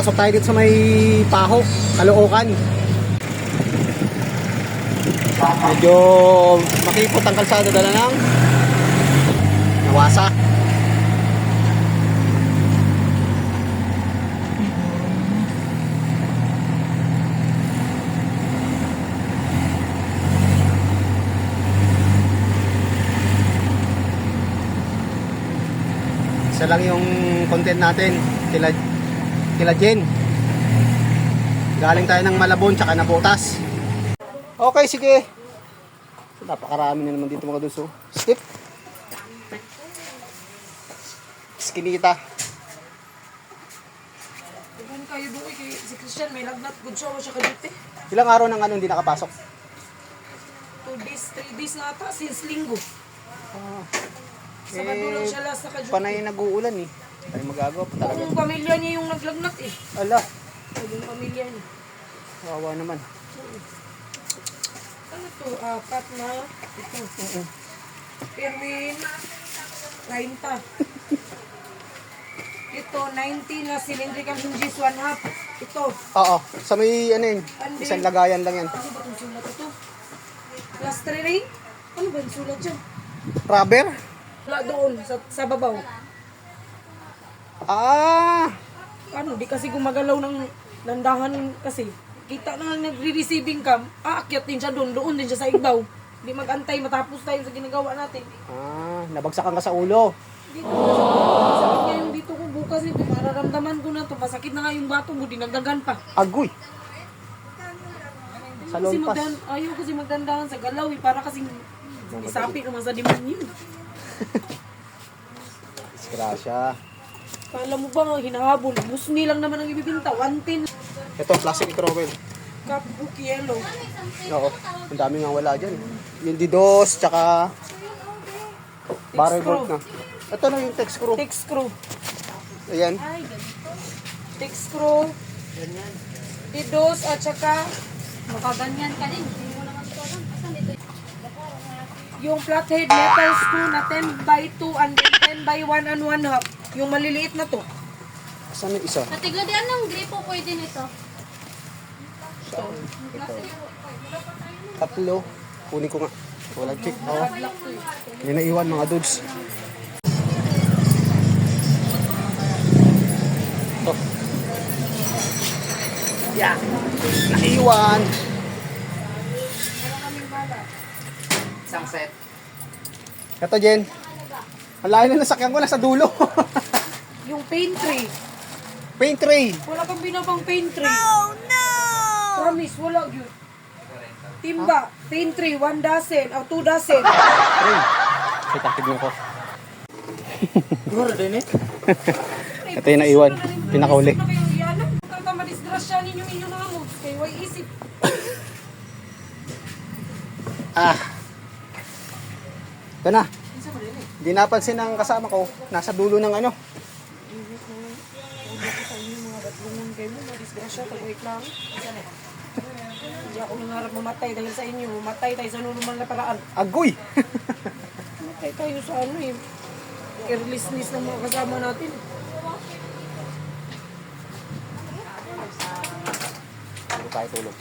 Pasok tayo dito sa may Paho, Caloocan. Medyo makipot ang kalsada, dala ng nawasa. Isa lang yung content natin kila Jen. Galing tayo ng Malabon tsaka Nabotas. Okay, sige. Napakarami na naman dito mga duso. Skip. Skinita. Kung kayo doon kay si Christian may lagnat good show siya kadite. Ilang araw nang hindi nakapasok? 2 days, 3 days na ata since linggo. Sabado lang siya last naka-duty. Panay nag-uulan eh. Tayo magagawa pa talaga. Yung pamilya niya yung naglagnat eh. Ala, Yung pamilya niya. kawawa naman. Ano to? Apat na. Ito. Perwin. 90. Ito, 90 na cylindrical hinges, 1/2. Ito. Oo, sa may ano yun, isang lagayan lang yan. Ano ba itong sulat ito? Cluster ring? Ano ba yung sulat dyan? Rubber? Wala doon, sa babaw. Ah, Ano, di kasi gumagalaw ng landahan kasi. Kita na nagre-receiving cam, aakyat din siya doon din siya sa ibaw. Di mag-antay, matapos tayo sa ginagawa natin. nabagsakan ka sa ulo. Dito sakit nga yung dito ko bukas ito, mararamdaman ko na to. Masakit na nga yung bato mo, dinagdagan pa. Agoy. Sa Kasi lompas. ayaw kasi magdandahan sa galaw eh, para kasing isapi naman sa demonyo. Disgrasya. Kala mo ba, hinahabol, busni lang naman ang ibibinta, 110. Ito, plastic trowel. Kapbook yellow. Oo, ang dami nga wala dyan. Yung didos, tsaka barrel screw. bolt na. Ito na yung text screw. Thick screw. Ayan. Thick screw. Didos at saka Makaganyan ka din. Hindi mo naman ito alam. Asan dito? yung flathead metal screw na 10 by 2 and then 10 by 1 and 1/2. Yung maliliit na to. Saan yung isa? Natigladian ng gripo pwede nito. Saan? Ito. Tatlo. Kunin ko nga. Walang check. Oo. Hindi naiwan mga dudes. Ito. Yeah. Naiwan. Isang set. Ito, Jen. Ang layo na nasakyan ko, nasa dulo. Yung paint tray. Paint tray. Wala kang binabang paint tray. Oh no! Promise, wala yun. Timba, paint tray, 1 dozen o 2 dozen. Tray. Ito, tignan ko. Gura din eh. Ito yung naiwan. Pinakauli. Kanta madisgrasya ninyo na mo. Kaya way isip. Ito na. Hindi napansin ng kasama ko. Nasa dulo ng ano. Kayo mo, madisgrasya. Tag-wait lang. Hindi ako nangarap mamatay dahil sa inyo. Mamatay tayo sa normal na paraan. Agoy! Mamatay tayo sa ano eh. Carelessness ng mga kasama natin. Hindi tayo tulog.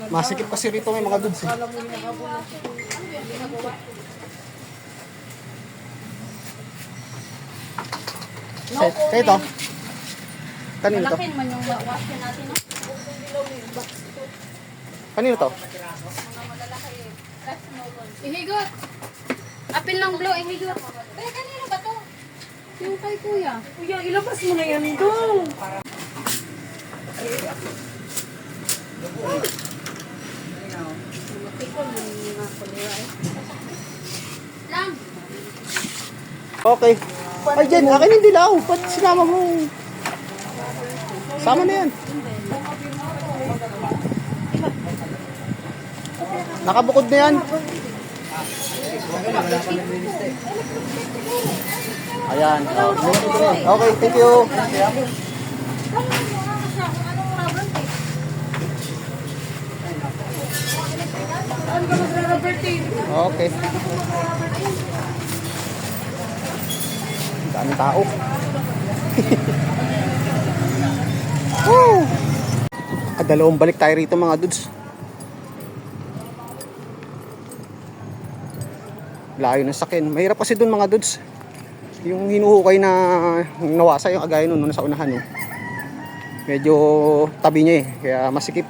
Masikip kasi rito may mga dudes. Alam mo hinakabon natin. Kaya ito. Kanino to? Malakin man yung wash natin, no? Kanino to? Ihigot. Apil ng blow, ihigot. Pero kanino ba to? Yung kay kuya. Kuya, ilabas mo na yan dong. Lang. Okay. Ay, Jen, akin yung dilaw. Ba't sinama mo? Sama na yan. Nakabukod na yan. Ayan. Okay, thank you. Saan ka magra-rubber tape? Okay. Daming tao. Nakadalawang balik tayo rito mga dudes. Layo ng sakin. Mahirap kasi dun mga dudes. Yung hinuhukay na nawasa yung kagaya nun sa unahan. Medyo tabi niya kaya masikip.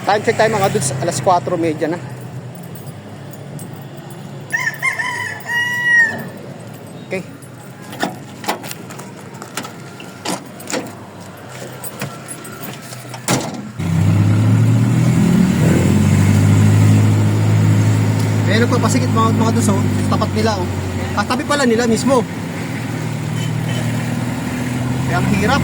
Time check tayo mga dudes, alas 4:30 na. Okay. Meron pa pasikit mga dudes sa tapat nila Katabi pala nila mismo. Kaya ang hirap.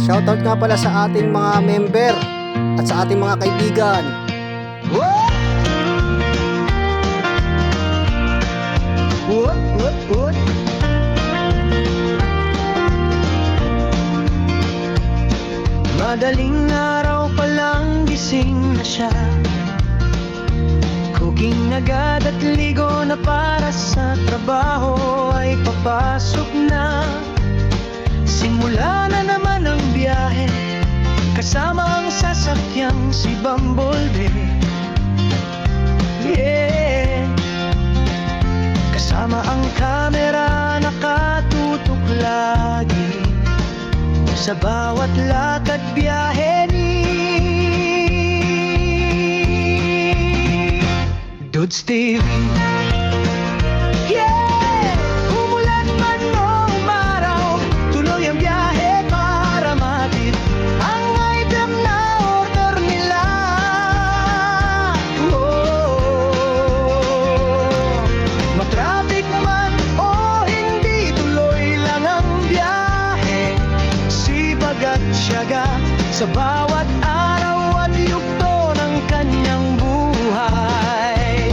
Shoutout nga pala sa ating mga member at sa ating mga kaibigan. What? Madaling araw pa lang gising na siya. Cooking agad at ligo na para sa trabaho ay papasok na. Simula na naman ang biyahe kasama ang sasakyang si Bumblebee. Yeah. Kasama ang kamera nakatutok lagi sa bawat lakad biyahe ni Dudes TV. Yeah! Umulan man o umaraw, tuloy ang biyahe para matid ang item na order nila. Matraffic man o hindi, tuloy lang ang biyahe. Sipag at tiyaga sa bawat araw at yugto ng kanyang buhay.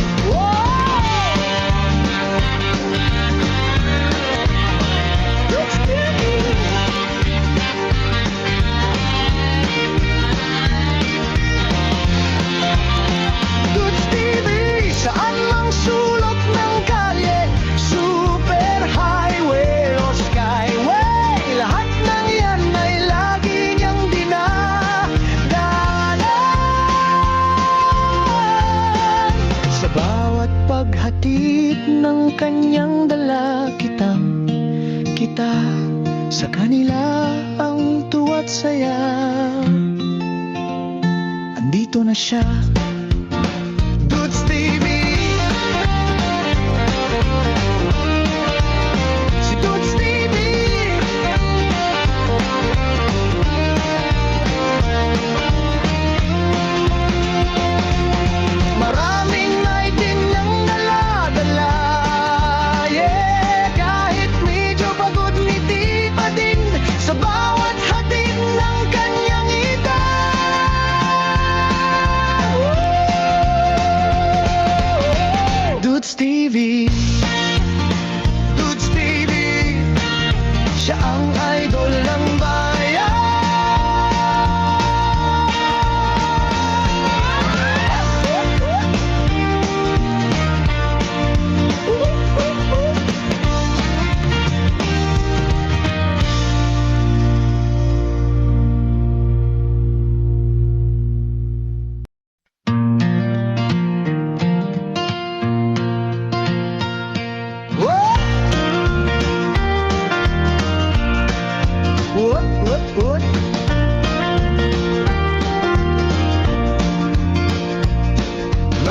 Dudes TV, saan mang sulok ng kalye, super highway o skyway, lahat ng yan ay lagi niyang dinadaanan. Sa bawat paghatid ng kanyang dala, kita sa kanila ang tuwa't saya. Andito na siya, Dudes TV. Si Dudes TV. Maraming item niyang dala-dala. Yeah, kahit medyo pagod ngiti pa din sa bawat hatid ng kanyang edad.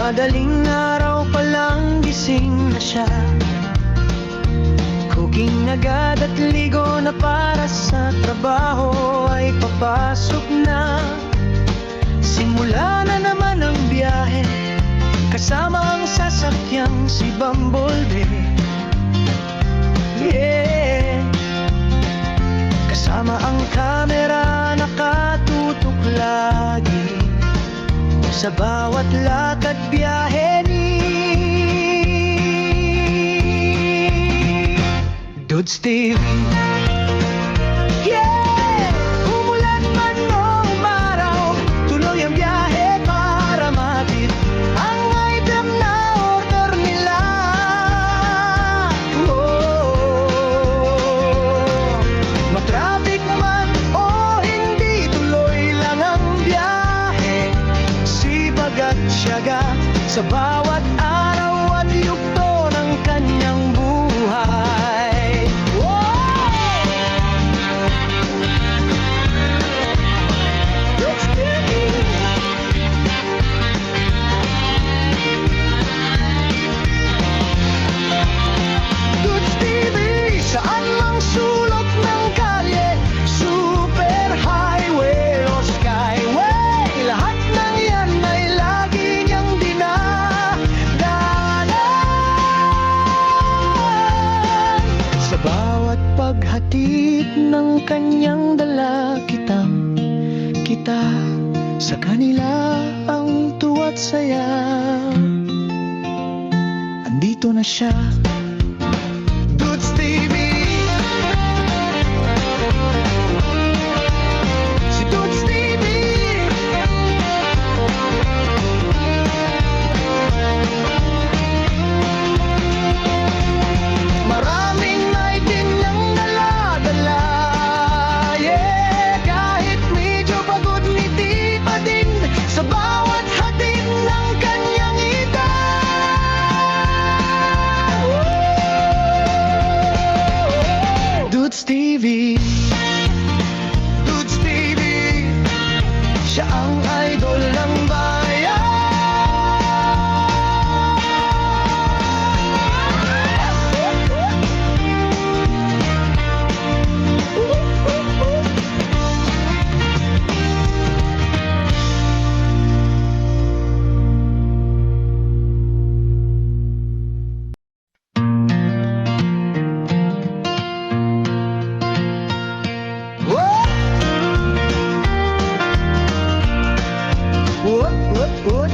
Madaling araw pa lang gising na siya. Kuging agad at ligo na para sa trabaho ay papasok na. Simula na naman ang biyahe, kasama ang sasakyang si Bumblebee. Yeah. Kasama ang kamera nakatutok lagi sa bawat lakad biyahe ni Dudes TV. Yeah! Umulan man o umaraw, tuloy ang biyahe para matid ang item na order nila. Oh, matraffic man o hindi, tuloy lang ang biyahe. Sipag at tiyaga sa bawat araw at yugto ng kanyang buhay. Dudes TV, saan mang sulok ng kalye, super highway o skyway, lahat ng yan ay lagi niyang dinadaanan. Sa bawat paghatid ng kanyang dala, kita sa kanila ang tuwa't saya. Andito na siya, Dudes TV. Si Dudes TV. Maraming item niyang dala-dala. Yeah, kahit medyo pagod ngiti pa din sa bawat hatid ng kanyang edad. Dudes TV. Dudes TV, siya ang idol ng bayan. What?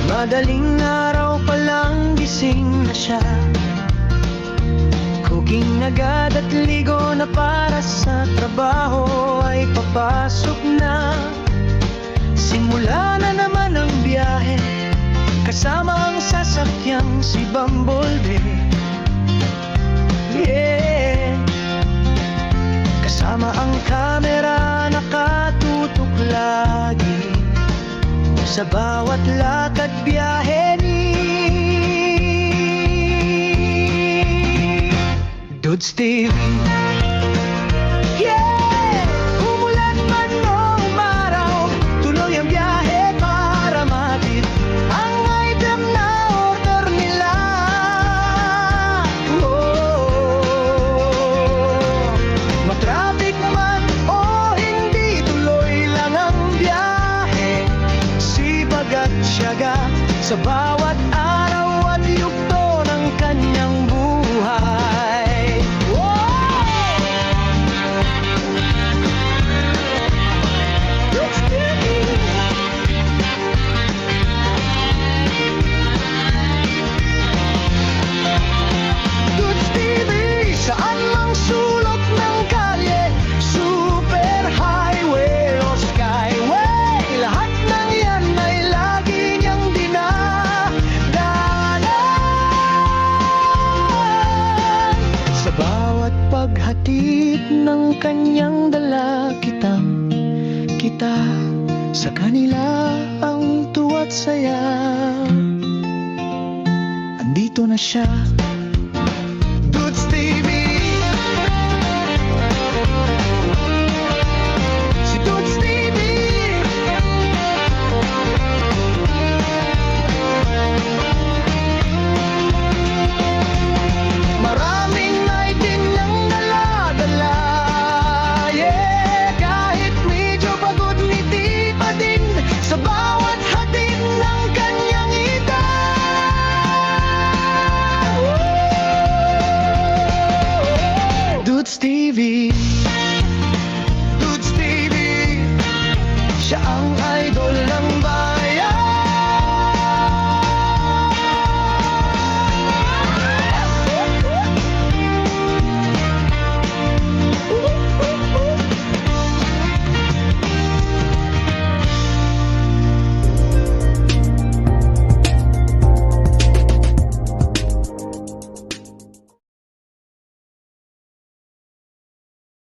Madaling araw pa lang gising na siya. Kuging agad at ligo na para sa trabaho ay papasok na. Simula na naman ang biyahe, kasama ang sasakyang si Bumblebee. Yeah. Kasama ang kamera nakatutok lagi sa bawat lakad biyahe ni Dudes TV. Yeah! Umulan man o umaraw, tuloy ang biyahe para matid ang item na order nila. Oh, matraffic man o hindi, tuloy lang ang biyahe. Sipag at tiyaga sa bawat araw at yugto ng kanyang buhay. Dudes TV. Dudes TV, saan mang sulok ng kalye, super highway o skyway, lahat ng yan ay lagi niyang dinadaanan. Sa bawat paghatid ng kanyang dala, kita sa kanila ang tuwa't saya. Andito na siya,